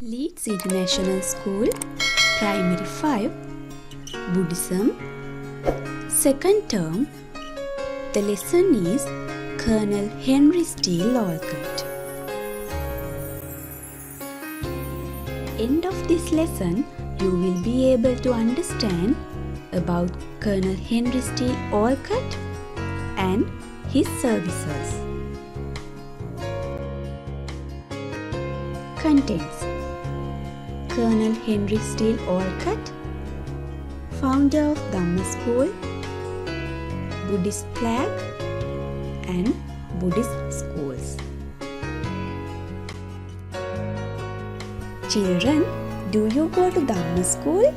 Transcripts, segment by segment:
Leeds International School, Primary 5, Buddhism, second term. The lesson is Colonel Henry Steele Olcott. End of this lesson, you will be able to understand about Colonel Henry Steele Olcott and his services. Contents: Colonel Henry Steele Olcott, founder of Dhamma School, Buddhist flag and Buddhist schools. Children, do you go to Dhamma School?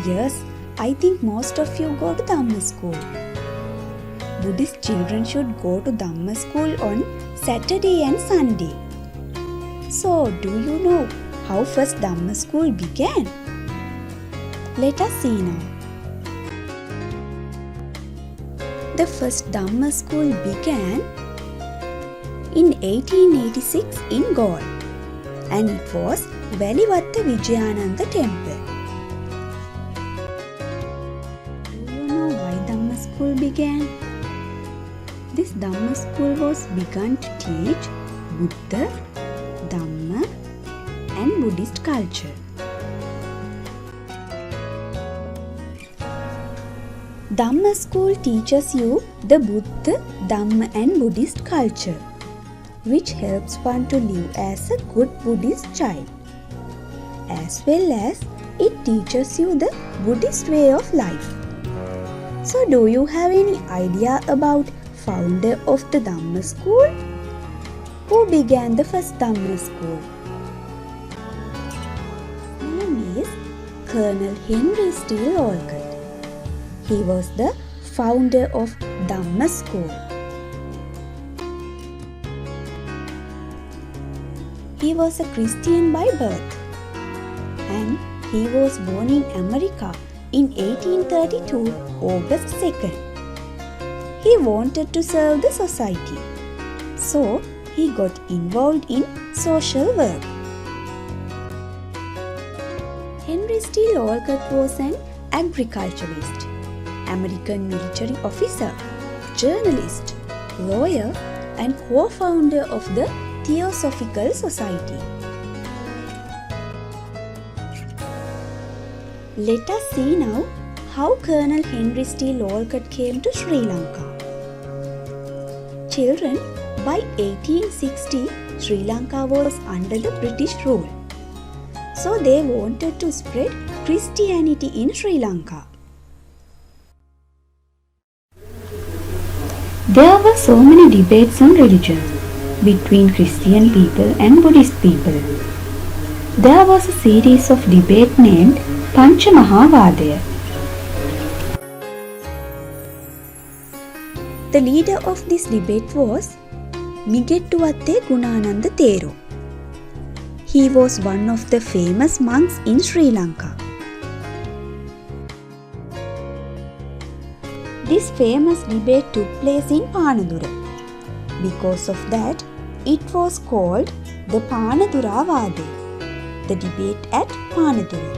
Yes, I think most of you go to Dhamma School. Buddhist children should go to Dhamma School on Saturday and Sunday. So, do you know how first Dhamma School began? Let us see now. The first Dhamma School began in 1886 in Galle, and it was Valivatta Vijayananda Temple. Do you know why Dhamma School began? This Dhamma School was begun to teach Buddha, Dhamma and Buddhist culture. Dhamma School teaches you the Buddha, Dhamma and Buddhist culture, which helps one to live as a good Buddhist child. As well as it teaches you the Buddhist way of life. So do you have any idea about founder of the Dhamma School? Who began the first Dhamma School? His name is Colonel Henry Steele Olcott. He was the founder of Dhamma School. He was a Christian by birth, and he was born in America in 1832, August 2nd. He wanted to serve the society, so he got involved in social work. Henry Steele Olcott was an agriculturalist, American military officer, journalist, lawyer, and co-founder of the Theosophical Society. Let us see now how Colonel Henry Steele Olcott came to Sri Lanka. Children, by 1860, Sri Lanka was under the British rule. So they wanted to spread Christianity in Sri Lanka. There were so many debates on religion between Christian people and Buddhist people. There was a series of debate named Panchamahavadaya. The leader of this debate was Migettuwatte Gunananda Thero. He was one of the famous monks in Sri Lanka. This famous debate took place in Panadura. Because of that, it was called the Panadura Vade, the debate at Panadura.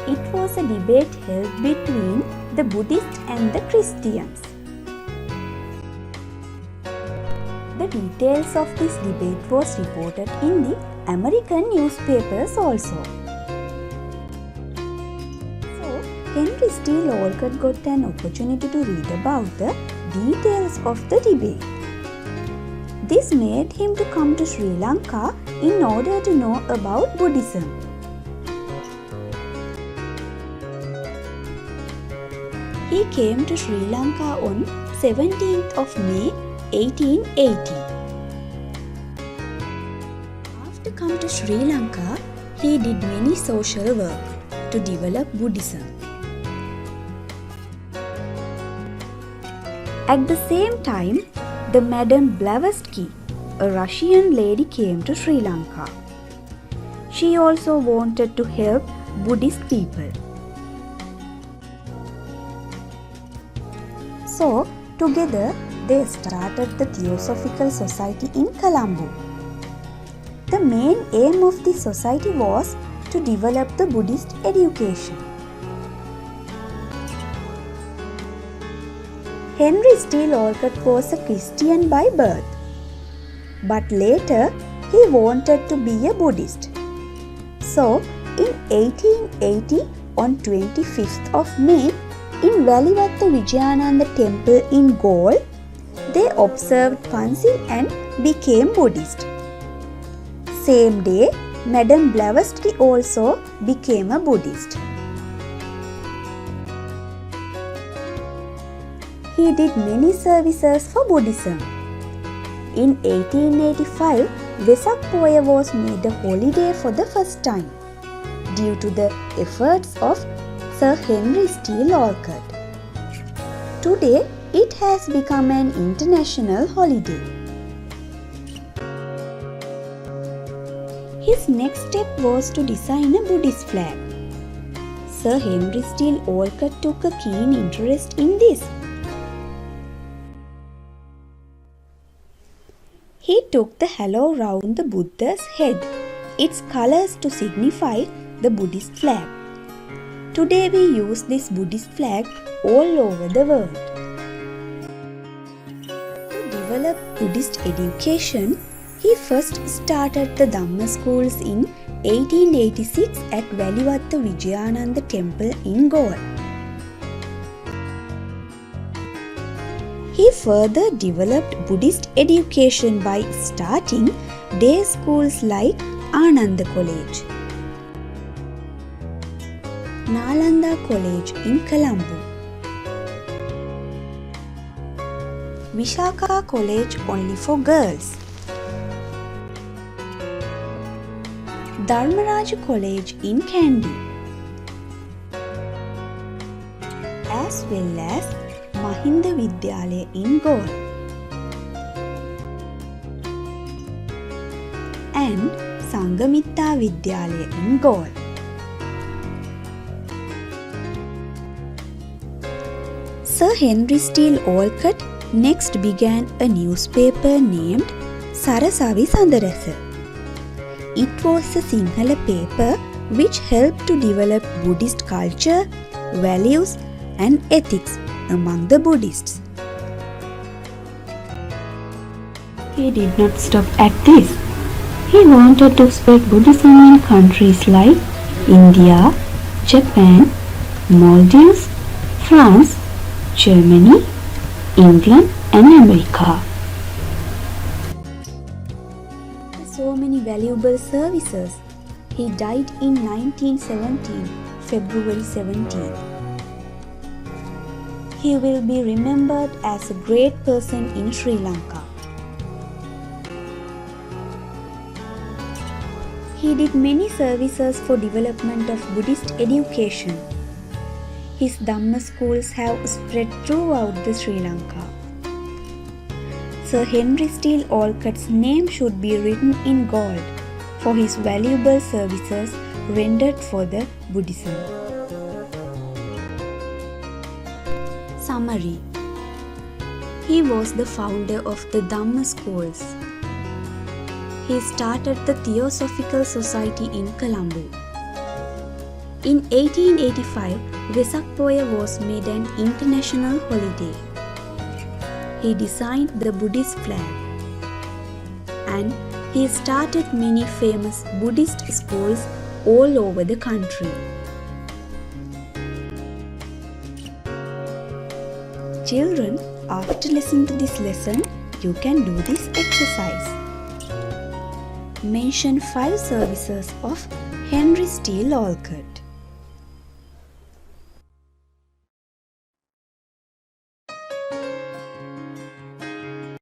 It was a debate held between the Buddhists and the Christians. The details of this debate was reported in the American newspapers also. So, Henry Steele Olcott got an opportunity to read about the details of the debate. This made him to come to Sri Lanka in order to know about Buddhism. He came to Sri Lanka on 17th of May 1880. After coming to Sri Lanka, he did many social work to develop Buddhism. At the same time, the Madame Blavatsky, a Russian lady, came to Sri Lanka. She also wanted to help Buddhist people. So, together they started the Theosophical Society in Colombo. The main aim of the society was to develop the Buddhist education. Henry Steele Olcott was a Christian by birth, but later he wanted to be a Buddhist. So, in 1880, on 25th of May, in Valivatta Vijayananda temple in Galle, they observed Pansil and became Buddhist. Same day, Madame Blavatsky also became a Buddhist. He did many services for Buddhism. In 1885, Vesak Poya was made a holiday for the first time due to the efforts of Sir Henry Steele Olcott. Today, it has become an international holiday. His next step was to design a Buddhist flag. Sir Henry Steele Olcott took a keen interest in this. He took the halo round the Buddha's head, its colors to signify the Buddhist flag. Today we use this Buddhist flag all over the world. To develop Buddhist education, he first started the Dhamma schools in 1886 at Valivatta Vijayananda temple in Galle. He further developed Buddhist education by starting day schools like Ananda College, Nalanda College in Colombo, Vishaka College only for girls, Dharmaraja College in Kandy, as well as Mahinda Vidyalaya in Galle and Sangamitta Vidyalaya in Galle. Sir Henry Steele Olcott next began a newspaper named Sarasavi Sandarasa. It was a Sinhala paper which helped to develop Buddhist culture, values and ethics among the Buddhists. He did not stop at this. He wanted to spread Buddhism in countries like India, Japan, Maldives, France, Germany, England and America. So many valuable services. He died in 1917, February 17th. He will be remembered as a great person in Sri Lanka. He did many services for development of Buddhist education. His Dhamma schools have spread throughout the Sri Lanka. Sir Henry Steele Olcott's name should be written in gold for his valuable services rendered for the Buddhism. Summary. He was the founder of the Dhamma schools. He started the Theosophical Society in Colombo. In 1885, Vesak Poya was made an international holiday. He designed the Buddhist flag and he started many famous Buddhist schools all over the country. Children, after listening to this lesson, you can do this exercise. Mention 5 services of Henry Steele Olcott.